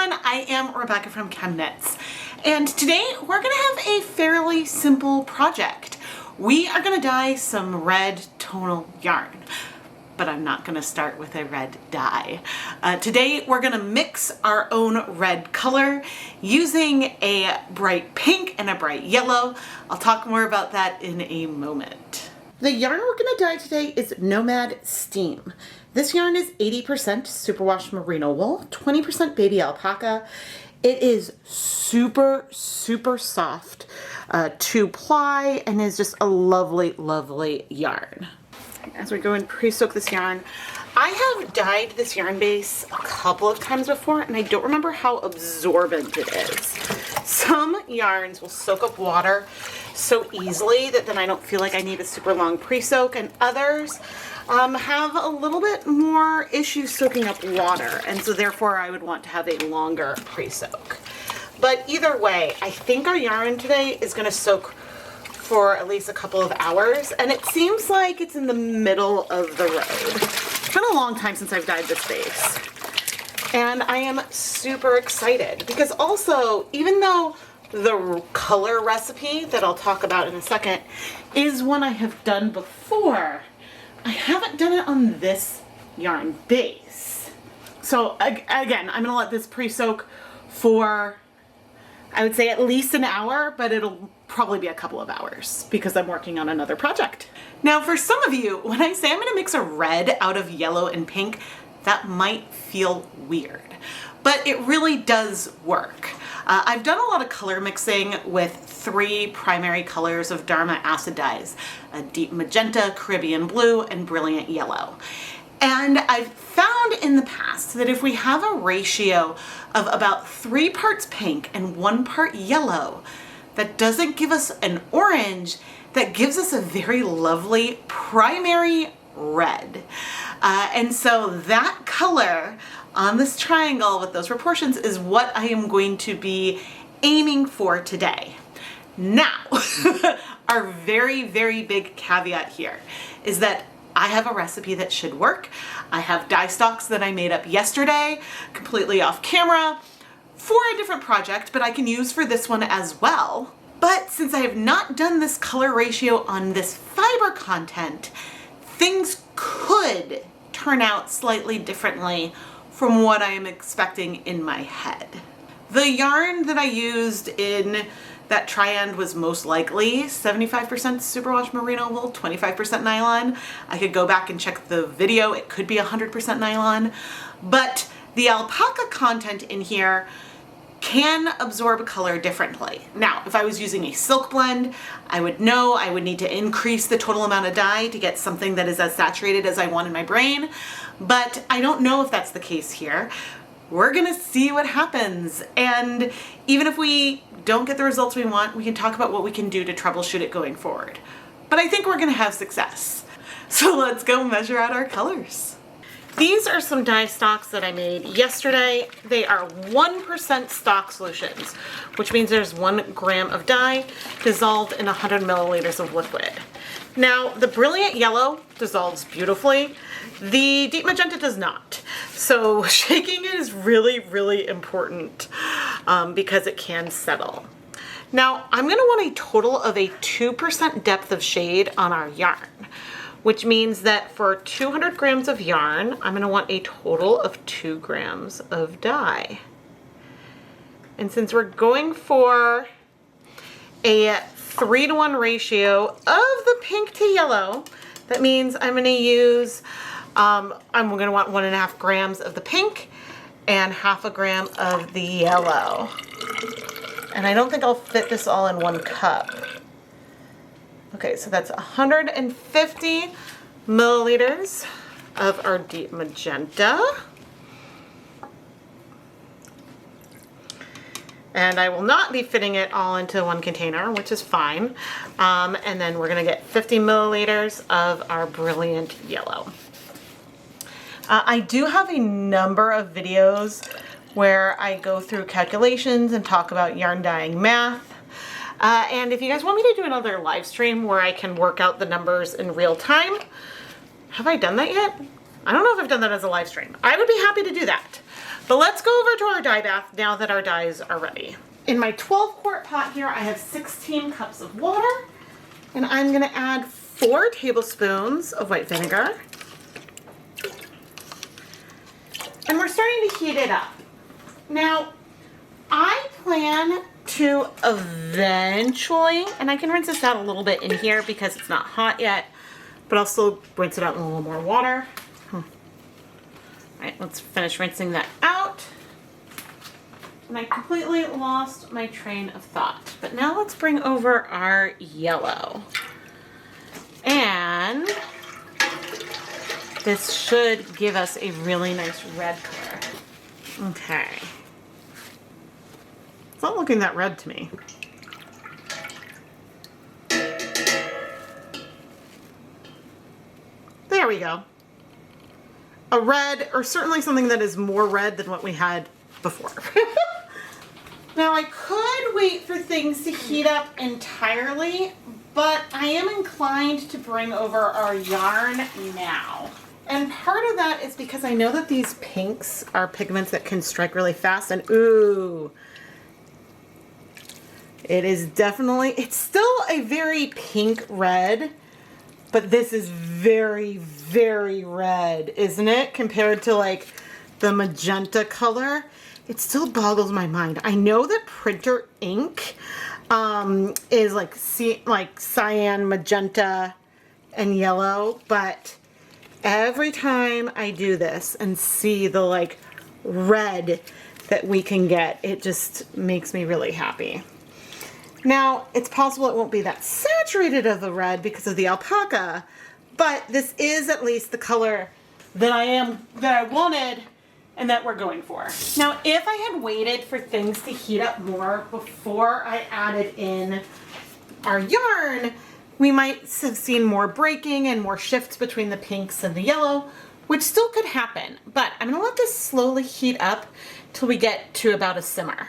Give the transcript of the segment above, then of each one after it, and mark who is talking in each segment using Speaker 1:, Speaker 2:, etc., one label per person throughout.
Speaker 1: everyone, I am Rebecca from ChemKnits, and today we're going to have a fairly simple project. We are going to dye some red tonal yarn, but I'm not going to start with a red dye. Today we're going to mix our own red color using a bright pink and a bright yellow. I'll talk more about that in a moment. The yarn we're going to dye today is Nomad Steam. This yarn is 80% superwash merino wool, 20% baby alpaca. It is super, super soft to ply and is just a lovely, lovely yarn. As we go and pre-soak this yarn, I have dyed this yarn base a couple of times before and I don't remember how absorbent it is. Some yarns will soak up water so easily that then I don't feel like I need a super long pre-soak, and others have a little bit more issues soaking up water, and so therefore I would want to have a longer pre-soak. But either way, I think our yarn today is going to soak for at least a couple of hours, and it seems like it's in the middle of the road. It's been a long time since I've dyed this base, and I am super excited because also, even though the color recipe that I'll talk about in a second is one I have done before, I haven't done it on this yarn base. So again, I'm gonna let this pre-soak for, I would say, at least an hour, but it'll probably be a couple of hours because I'm working on another project. Now for some of you, when I say I'm gonna mix a red out of yellow and pink, that might feel weird, but it really does work. I've done a lot of color mixing with three primary colors of Dharma acid dyes: a deep magenta, Caribbean blue, and brilliant yellow. And I've found in the past that if we have a ratio of about 3 parts pink and 1 part yellow, that doesn't give us an orange, that gives us a very lovely primary red. And so that color on this triangle with those proportions is what I am going to be aiming for today. Now, our very, very big caveat here is that I have a recipe that should work. I have dye stocks that I made up yesterday, completely off camera, for a different project, but I can use for this one as well. But since I have not done this color ratio on this fiber content, things could turn out slightly differently from what I am expecting in my head. The yarn that I used in that triad was most likely 75% superwash merino wool, 25% nylon. I could go back and check the video. It could be 100% nylon, but the alpaca content in here can absorb color differently. Now, if I was using a silk blend, I would know I would need to increase the total amount of dye to get something that is as saturated as I want in my brain, but I don't know if that's the case here. We're gonna see what happens, and even if we don't get the results we want, we can talk about what we can do to troubleshoot it going forward. But I think we're gonna have success. So let's go measure out our colors. These are some dye stocks that I made yesterday. They are 1% stock solutions, which means there's 1 gram of dye dissolved in 100 milliliters of liquid. Now, the brilliant yellow dissolves beautifully. The deep magenta does not. So shaking it is really, really important because it can settle. Now, I'm gonna want a total of a 2% depth of shade on our yarn, which means that for 200 grams of yarn, I'm gonna want a total of 2 grams of dye. And since we're going for a 3-to-1 ratio of the pink to yellow, that means I'm gonna use, I'm gonna want 1.5 grams of the pink and 1/2 gram of the yellow. And I don't think I'll fit this all in 1 cup. Okay, so that's 150 milliliters of our deep magenta. And I will not be fitting it all into 1 container, which is fine. And then we're gonna get 50 milliliters of our brilliant yellow. I do have a number of videos where I go through calculations and talk about yarn dyeing math. And if you guys want me to do another live stream where I can work out the numbers in real time, have I done that yet? I don't know if I've done that as a live stream. I would be happy to do that. But let's go over to our dye bath now that our dyes are ready. In my 12-quart pot here, I have 16 cups of water, and I'm gonna add 4 tablespoons of white vinegar. And we're starting to heat it up. Now, I plan to eventually, and I can rinse this out a little bit in here because it's not hot yet, but I'll still rinse it out in a little more water. All right, let's finish rinsing that out. And I completely lost my train of thought. But now let's bring over our yellow. And this should give us a really nice red color. Okay. It's not looking that red to me. There we go. A red, or certainly something that is more red than what we had before. Now I could wait for things to heat up entirely, but I am inclined to bring over our yarn now. And part of that is because I know that these pinks are pigments that can strike really fast, and ooh, it is definitely, it's still a very pink red, but this is very, very red, isn't it? Compared to like the magenta color. It still boggles my mind. I know that printer ink is like cyan, magenta, and yellow, but every time I do this and see the like red that we can get, it just makes me really happy. Now, it's possible it won't be that saturated of a red because of the alpaca, but this is at least the color that I wanted and that we're going for. Now, if I had waited for things to heat up more before I added in our yarn, we might have seen more breaking and more shifts between the pinks and the yellow, which still could happen. But I'm gonna let this slowly heat up till we get to about a simmer.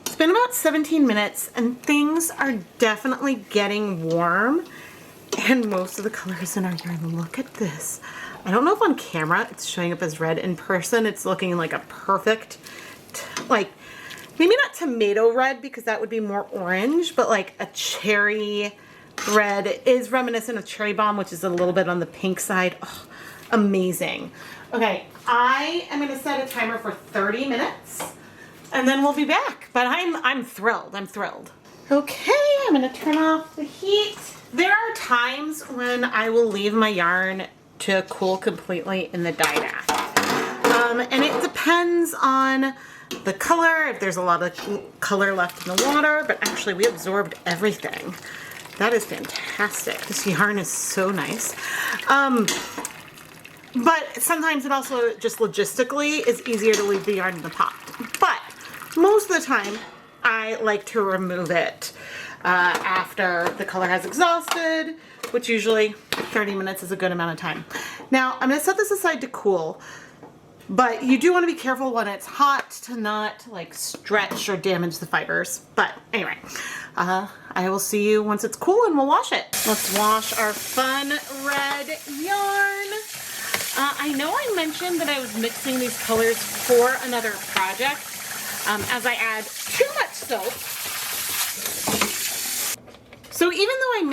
Speaker 1: It's been about 17 minutes and things are definitely getting warm, and most of the colors in our yarn. Look at this. I don't know if on camera it's showing up as red. In person it's looking like a perfect, like, maybe not tomato red because that would be more orange, but like a cherry red. It is reminiscent of cherry bomb, which is a little bit on the pink side. Oh, amazing. Okay, I am gonna set a timer for 30 minutes and then we'll be back. But I'm thrilled, I'm thrilled. Okay, I'm gonna turn off the heat. There are times when I will leave my yarn to cool completely in the dye bath. And it depends on the color, if there's a lot of color left in the water, but actually we absorbed everything. That is fantastic. This yarn is so nice. But sometimes it also just logistically is easier to leave the yarn in the pot. But most of the time I like to remove it after the color has exhausted, which usually 30 minutes is a good amount of time. Now I'm gonna set this aside to cool, but you do want to be careful when it's hot to not like stretch or damage the fibers. But anyway, I will see you once it's cool and we'll wash it. Let's wash our fun red yarn. I know I mentioned that I was mixing these colors for another project. As I add too much soap. So even though I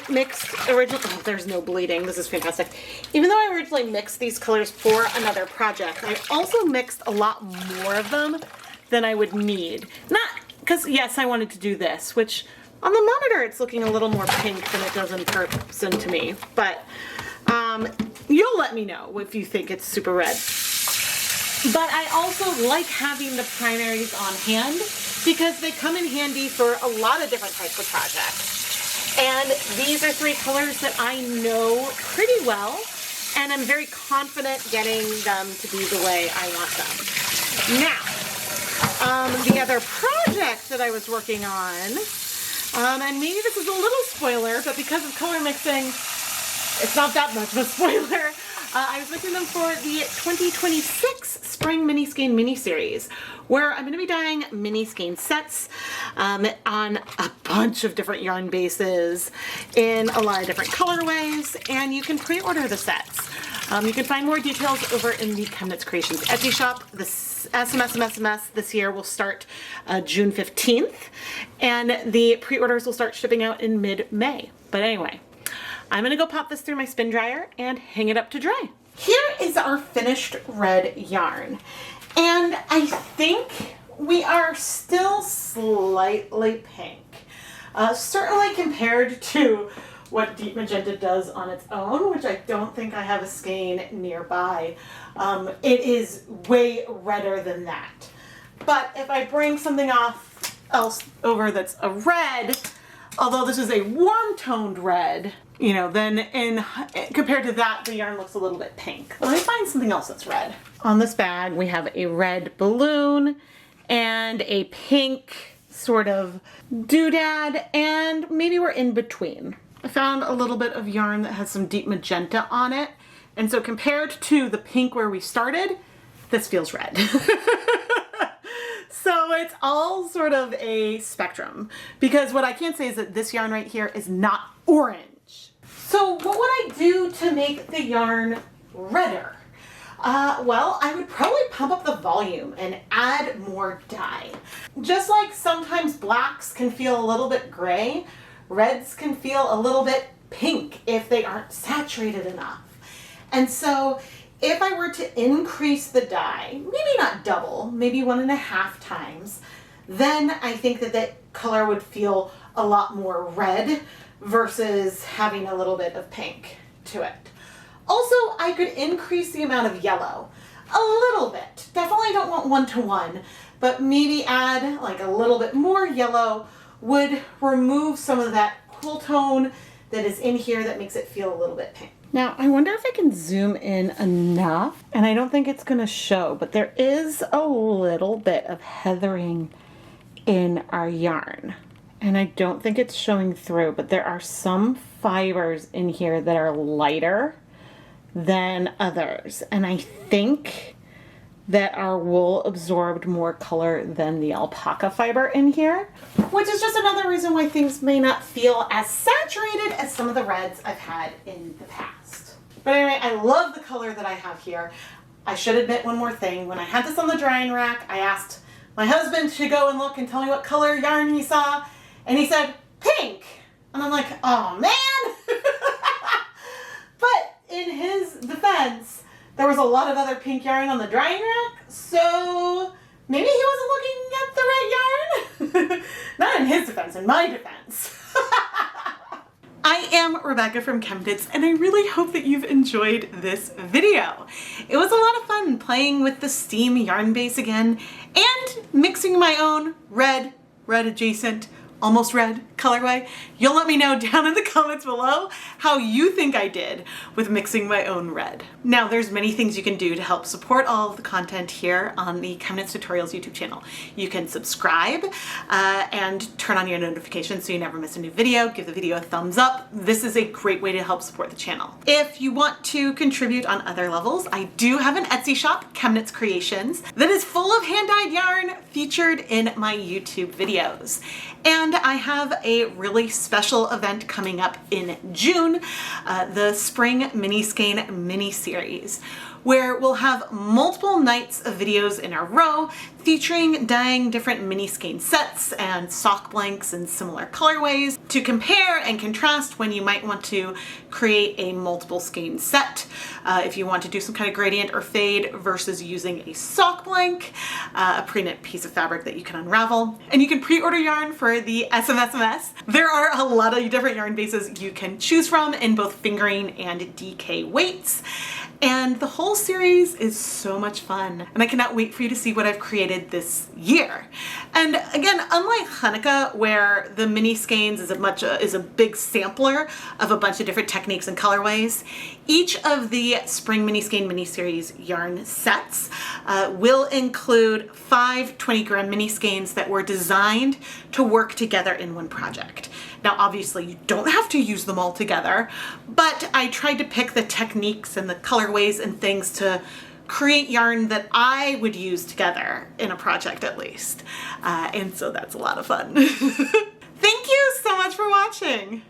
Speaker 1: mixed originally, oh, there's no bleeding, this is fantastic. Even though I originally mixed these colors for another project, I also mixed a lot more of them than I would need. Not, because yes, I wanted to do this, which on the monitor it's looking a little more pink than it does in person to me, but you'll let me know if you think it's super red. But I also like having the primaries on hand because they come in handy for a lot of different types of projects. And these are 3 colors that I know pretty well, and I'm very confident getting them to be the way I want them. Now, the other project that I was working on, and maybe this is a little spoiler, but because of color mixing, it's not that much of a spoiler. I was mixing them for the 2026 Spring Mini Skein mini series, where I'm going to be dyeing mini skein sets on a bunch of different yarn bases in a lot of different colorways, and you can pre-order the sets. You can find more details over in the ChemKnits Creations Etsy shop. The SMS this year will start June 15th, and the pre-orders will start shipping out in mid-May. But anyway, I'm gonna go pop this through my spin dryer and hang it up to dry. Here is our finished red yarn, and I think we are still slightly pink. Certainly compared to what deep magenta does on its own, which I don't think I have a skein nearby. It is way redder than that. But if I bring something else over that's a red, although this is a warm toned red, you know, then compared to that, the yarn looks a little bit pink. Let me find something else that's red. On this bag, we have a red balloon and a pink sort of doodad, and maybe we're in between. I found a little bit of yarn that has some deep magenta on it, and so compared to the pink where we started, this feels red. So it's all sort of a spectrum, because what I can say is that this yarn right here is not orange. So what would I do to make the yarn redder? Well, I would probably pump up the volume and add more dye. Just like sometimes blacks can feel a little bit gray, reds can feel a little bit pink if they aren't saturated enough. And so if I were to increase the dye, maybe not double, maybe 1.5 times, then I think that that color would feel a lot more red versus having a little bit of pink to it. Also, I could increase the amount of yellow a little bit. Definitely don't want 1-to-1, but maybe add like a little bit more yellow would remove some of that cool tone that is in here that makes it feel a little bit pink. Now, I wonder if I can zoom in enough, and I don't think it's gonna show, but there is a little bit of heathering in our yarn. And I don't think it's showing through, but there are some fibers in here that are lighter than others. And I think that our wool absorbed more color than the alpaca fiber in here, which is just another reason why things may not feel as saturated as some of the reds I've had in the past. But anyway, I love the color that I have here. I should admit one more thing. When I had this on the drying rack, I asked my husband to go and look and tell me what color yarn he saw, and he said, pink. And I'm like, oh man. But in his defense, there was a lot of other pink yarn on the drying rack, so maybe he wasn't looking at the right yarn. Not in his defense, in my defense. I am Rebecca from ChemKnits, and I really hope that you've enjoyed this video. It was a lot of fun playing with the steam yarn base again and mixing my own red adjacent, almost red colorway. You'll let me know down in the comments below how you think I did with mixing my own red. Now, there's many things you can do to help support all of the content here on the ChemKnits Tutorials YouTube channel. You can subscribe and turn on your notifications so you never miss a new video. Give the video a thumbs up. This is a great way to help support the channel. If you want to contribute on other levels, I do have an Etsy shop, ChemKnits Creations, that is full of hand-dyed yarn featured in my YouTube videos. And I have a really special event coming up in June, the Spring Mini Skein mini series, where we'll have multiple nights of videos in a row featuring dyeing different mini skein sets and sock blanks in similar colorways to compare and contrast when you might want to create a multiple skein set. If you want to do some kind of gradient or fade versus using a sock blank, a pre-knit piece of fabric that you can unravel. And you can pre-order yarn for the SMS. There are a lot of different yarn bases you can choose from in both fingering and DK weights. And the whole series is so much fun, and I cannot wait for you to see what I've created this year. And again, unlike Hanukkah, where the mini skeins is a big sampler of a bunch of different techniques and colorways, each of the Spring Mini Skein mini series yarn sets will include 5 20-gram mini skeins that were designed to work together in one project. Now, obviously, you don't have to use them all together, but I tried to pick the techniques and the colorways and things to create yarn that I would use together in a project at least. And so that's a lot of fun. Thank you so much for watching.